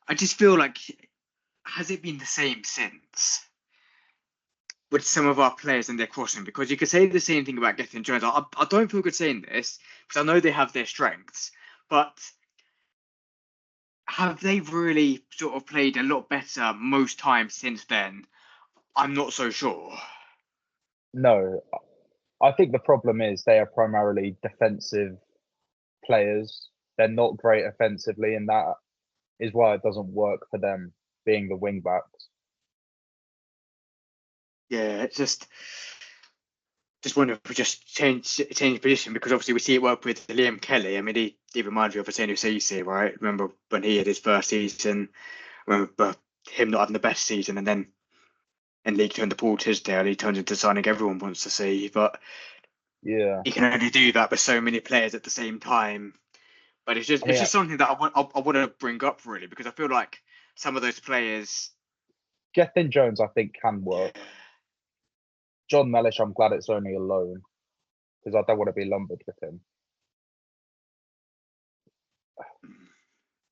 I just feel like has it been the same since with some of our players and their crossing? Because you could say the same thing about Gethin Jones. I don't feel good saying this because I know they have their strengths, but have they really sort of played a lot better most times since then? I'm not so sure. No, I think the problem is they are primarily defensive players. They're not great offensively, and that is why it doesn't work for them being the wing backs. Yeah, it's just wonder if we just change position because obviously we see it work with Liam Kelly. I mean, he reminds me of Atenu Cisse, right? Remember when he had his first season? Remember him not having the best season, and then in League Two under Paul Tisdale, he turns into signing everyone wants to see. But Yeah. he can only do that with so many players at the same time. But it's I just mean, something that I want to bring up really because I feel like some of those players. Gethin Jones, I think, can Yeah, work. John Mellish, I'm glad it's only a loan because I don't want to be lumbered with him.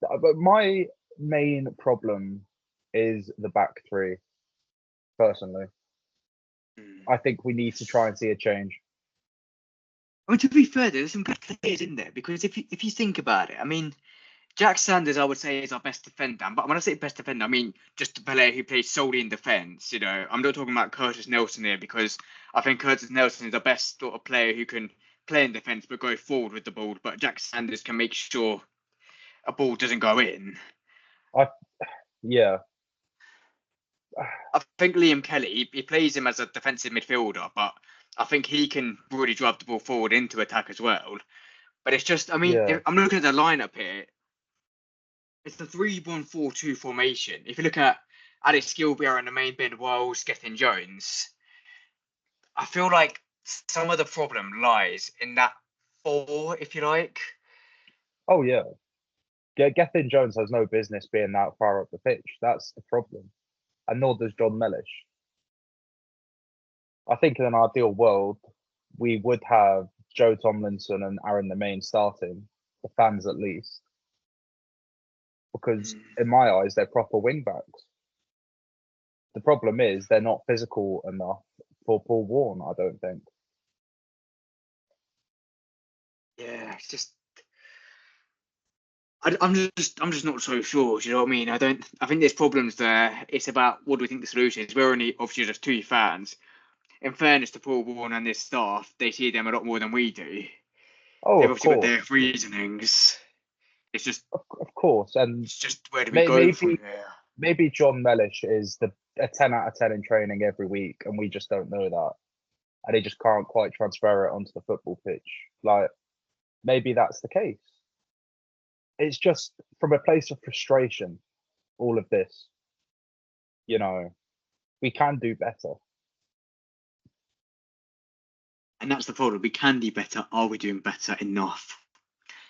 But my main problem is the back three, personally. I think we need to try and see a change. I mean, to be fair, there's some good players in there because if you think about it, I mean, Jack Sanders, I would say, is our best defender. But when I say best defender, I mean just a player who plays solely in defence. I'm not talking about Curtis Nelson here, because I think Curtis Nelson is the best sort of player who can play in defence but go forward with the ball. But Jack Sanders can make sure a ball doesn't go in. Yeah. I think Liam Kelly, he plays him as a defensive midfielder, but I think he can really drive the ball forward into attack as well. But it's just, I mean, Yeah. I'm looking at the lineup here. It's the 3-1-4-2 formation. If you look at Alex Gilbert and the main Ben Wells, Gethin Jones, I feel like some of the problem lies in that 4, if you like. Oh yeah. Gethin Jones has no business being that far up the pitch. That's the problem. And nor does John Mellish. I think in an ideal world, we would have Joe Tomlinson and Aaron the Main starting, the fans at least. Because in my eyes, they're proper wing backs. The problem is they're not physical enough for Paul Warne, I don't think. Yeah, it's just I'm just not so sure. Do you know what I mean? I think there's problems there. It's about what do we think the solution is. We're only obviously just 2 fans. In fairness to Paul Warne and his staff, they see them a lot more than we do. Oh, They've of obviously got course. their reasonings. It's just Of course. And it's just where do we go from here? maybe John Mellish is a 10 out of 10 in training every week, and we just don't know that. And he just can't quite transfer it onto the football pitch. Like, maybe that's the case. It's just from a place of frustration, all of this. We can do better. And that's the problem. We can do better. Are we doing better enough?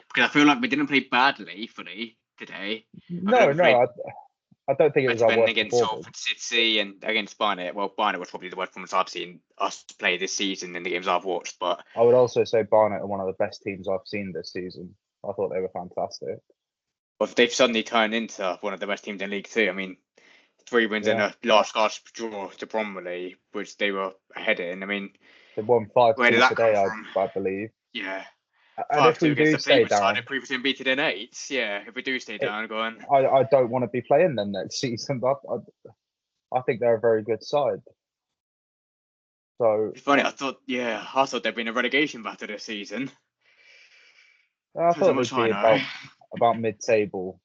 Because I feel like we didn't play badly fully today. No, I don't think it was our worst against performance. Salford City and against Barnet. Well, Barnet was probably the worst performance I've seen us play this season in the games I've watched. But I would also say Barnet are one of the best teams I've seen this season. I thought they were fantastic. well, they've suddenly turned into one of the best teams in League Two. I mean, 3 wins and a last draw to Bromley, which they were ahead in. I mean, They won 5-2 where did that today, come from? I believe. Yeah. And if 5-2 we against do the stay previous down, side, previously beaten in 8. Yeah, if we do stay down, go on. I don't want to be playing them next season. But I think they're a very good side. So It's funny. I thought they'd been a relegation battle this season. I thought they'd be about mid-table,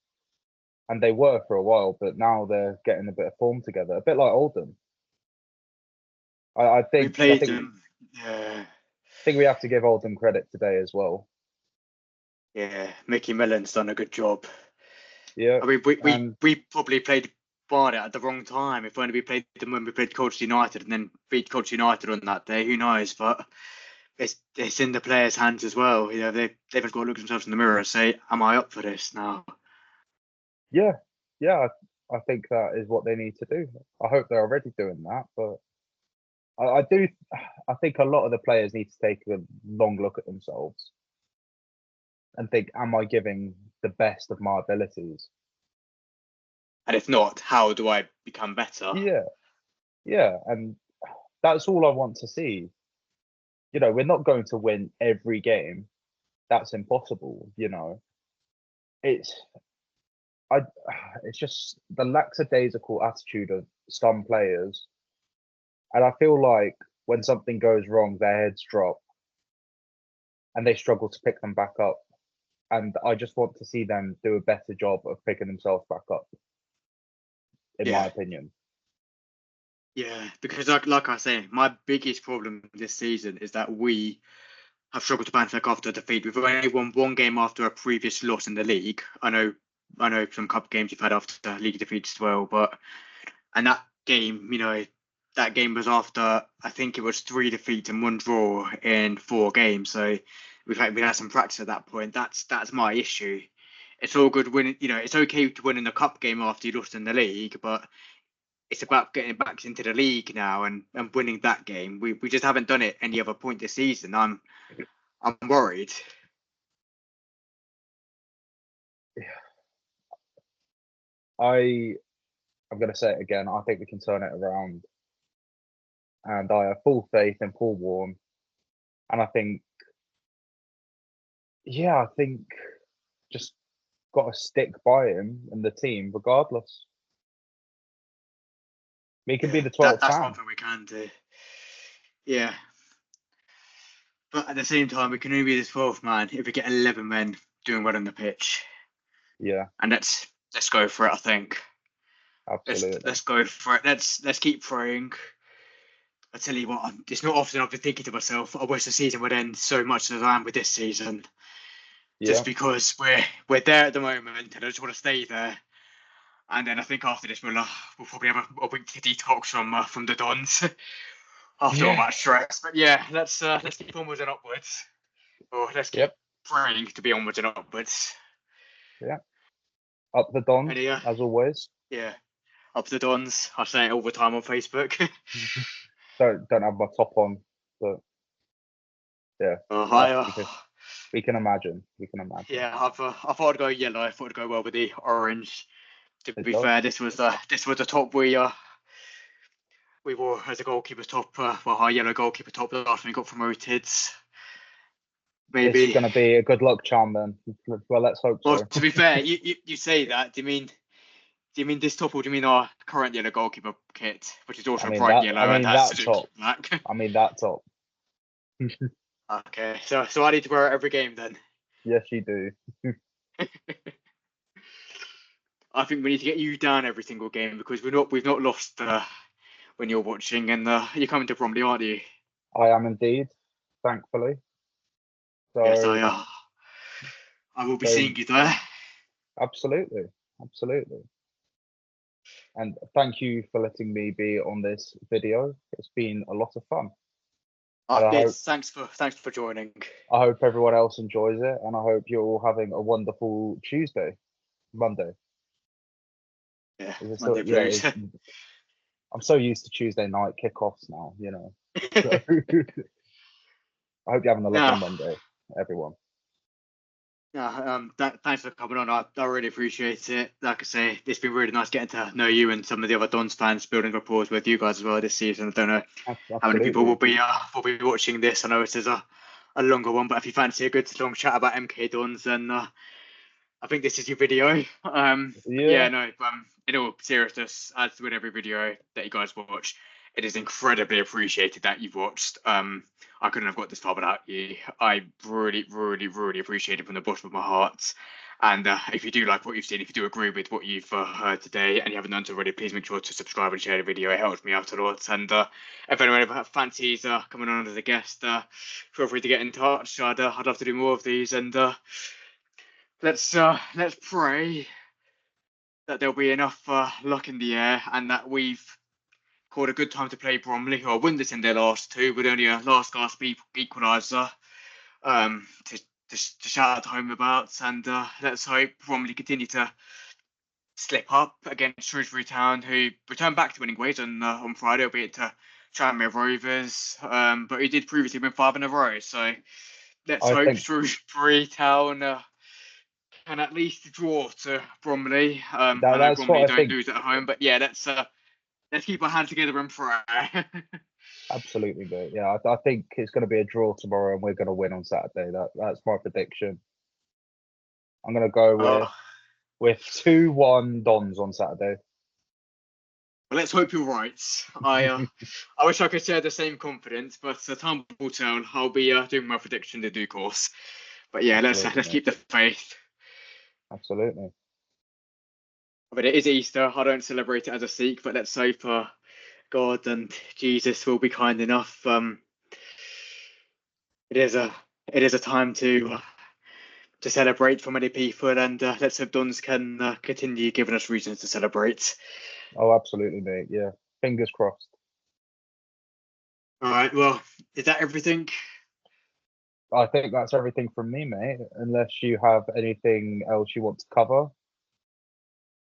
and they were for a while. But now they're getting a bit of form together, a bit like Oldham. I think them. Yeah. I think we have to give Oldham credit today as well. Yeah, Mickey Millen's done a good job. Yeah, I mean, we probably played Barnet at the wrong time. If only we played them when we played Colchester United and then beat Colchester United on that day, who knows? But it's in the players' hands as well. They've got to look themselves in the mirror and say, "Am I up for this now?" Yeah. I think that is what they need to do. I hope they're already doing that, but I think a lot of the players need to take a long look at themselves and think, am I giving the best of my abilities? And if not, how do I become better? Yeah. And that's all I want to see. We're not going to win every game. That's impossible, It's just the lackadaisical attitude of some players. And I feel like when something goes wrong, their heads drop and they struggle to pick them back up. And I just want to see them do a better job of picking themselves back up, in my opinion. Yeah, because like I say, my biggest problem this season is that we have struggled to bounce back after defeat. We've only won 1 game after a previous loss in the league. I know some cup games you've had after league defeats as well, and that game, that game was after, I think it was 3 defeats and 1 draw in 4 games. So we had some practice at that point. That's my issue. It's all good winning. It's okay to win in the cup game after you lost in the league, but it's about getting back into the league now and winning that game. We just haven't done it any other point this season. I'm worried. I'm going to say it again. I think we can turn it around. And I have full faith in Paul Warne. And I think just got to stick by him and the team regardless. We can be the 12th that's man. one thing we can do. Yeah. But at the same time, we can only be the 12th man if we get 11 men doing well on the pitch. Yeah. And let's go for it, I think. Absolutely. Let's go for it. Let's keep praying. I tell you what, it's not often I've been thinking to myself, I wish the season would end so much as I am with this season. Yeah. Just because we're there at the moment and I just want to stay there. And then I think after this we'll probably have a week to detox from the Dons after all that stress. But yeah, let's keep onwards and upwards. Or let's keep praying to be onwards and upwards. Yeah. Up the Dons, as always. Yeah. Up the Dons. I say it all the time on Facebook. don't have my top on, but yeah. We can imagine. Yeah, I thought I'd go yellow. I thought it'd go well with the orange. To be fair, this was the top we wore as a goalkeeper top. Our yellow goalkeeper top last time we got promoted. Maybe it's going to be a good luck charm then. Well, let's hope so. Well, to be fair, you say that. Do you mean this top, or do you mean our current yellow goalkeeper kit, which is also bright yellow and has top. Black? I mean that top. Okay, so I need to wear it every game then. Yes, you do. I think we need to get you down every single game because we've not lost when you're watching, and you're coming to Bromley, aren't you? I am indeed, thankfully. So, yes, I will be seeing you there. Absolutely. And thank you for letting me be on this video. It's been a lot of fun. Thanks for joining. I hope everyone else enjoys it, and I hope you're all having a wonderful Monday. Yeah, Monday blues. I'm so used to Tuesday night kickoffs now, you know. So, I hope you're having a lovely Monday, everyone. Yeah, thanks for coming on. I really appreciate it. Like I say, it's been really nice getting to know you and some of the other Dons fans, building rapport with you guys as well this season. I don't know how many people will be watching this. I know it is a longer one, but if you fancy a good long chat about MK Dons, then I think this is your video. In all seriousness, as with every video that you guys watch, it is incredibly appreciated that you've watched. I couldn't have got this far without you. I really, really, really appreciate it from the bottom of my heart. And if you do like what you've seen, if you do agree with what you've heard today and you haven't done so already, please make sure to subscribe and share the video. It helps me out a lot. And if anyone ever fancies coming on as a guest, feel free to get in touch. I'd love to do more of these. And let's pray that there'll be enough luck in the air and that we've called a good time to play Bromley, who are winners in their last two, with only a last gasp equaliser to shout at home about. And let's hope Bromley continue to slip up against Shrewsbury Town, who returned back to winning ways on Friday, albeit to Tranmere Rovers, but who did previously win 5 in a row. So let's hope Shrewsbury Town can at least draw to Bromley. I know Bromley don't lose at home, but yeah, let's keep our hands together and pray. Absolutely, mate. Yeah, I think it's going to be a draw tomorrow, and we're going to win on Saturday. That's my prediction. I'm going to go with 2-1 Dons on Saturday. Well, let's hope you're right. I wish I could share the same confidence, but time will tell. I'll be doing my prediction in due course. But yeah, let's keep the faith. Absolutely. But it is Easter. I don't celebrate it as a Sikh, but let's hope God and Jesus will be kind enough. It is a time to celebrate for many people, and let's hope Dons can continue giving us reasons to celebrate. Oh, absolutely, mate. Yeah, fingers crossed. All right. Well, is that everything? I think that's everything from me, mate. Unless you have anything else you want to cover.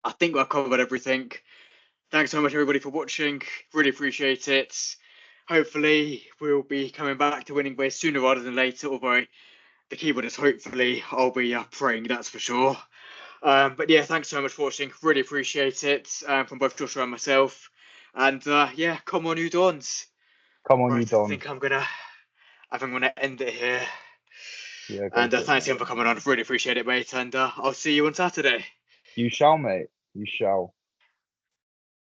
I think I've covered everything. Thanks so much, everybody, for watching. Really appreciate it. Hopefully, we'll be coming back to winning ways sooner rather than later, although the keyword is hopefully. I'll be praying, that's for sure. But yeah, thanks so much for watching. Really appreciate it from both Joshua and myself. And yeah, come on, you Dons. Come on, you Dons. I think I'm gonna end it here. Yeah, go And for it, thanks mate. again for coming on. Really appreciate it, mate. And I'll see you on Saturday. You shall, mate. You shall.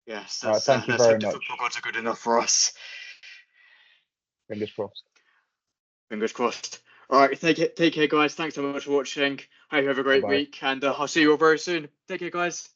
Yes, All right, thank you let's very hope the much. football gods are good enough for us. Fingers crossed. Fingers crossed. All right, take care, guys. Thanks so much for watching. Hope you have a great Bye-bye. week, and I'll see you all very soon. Take care, guys.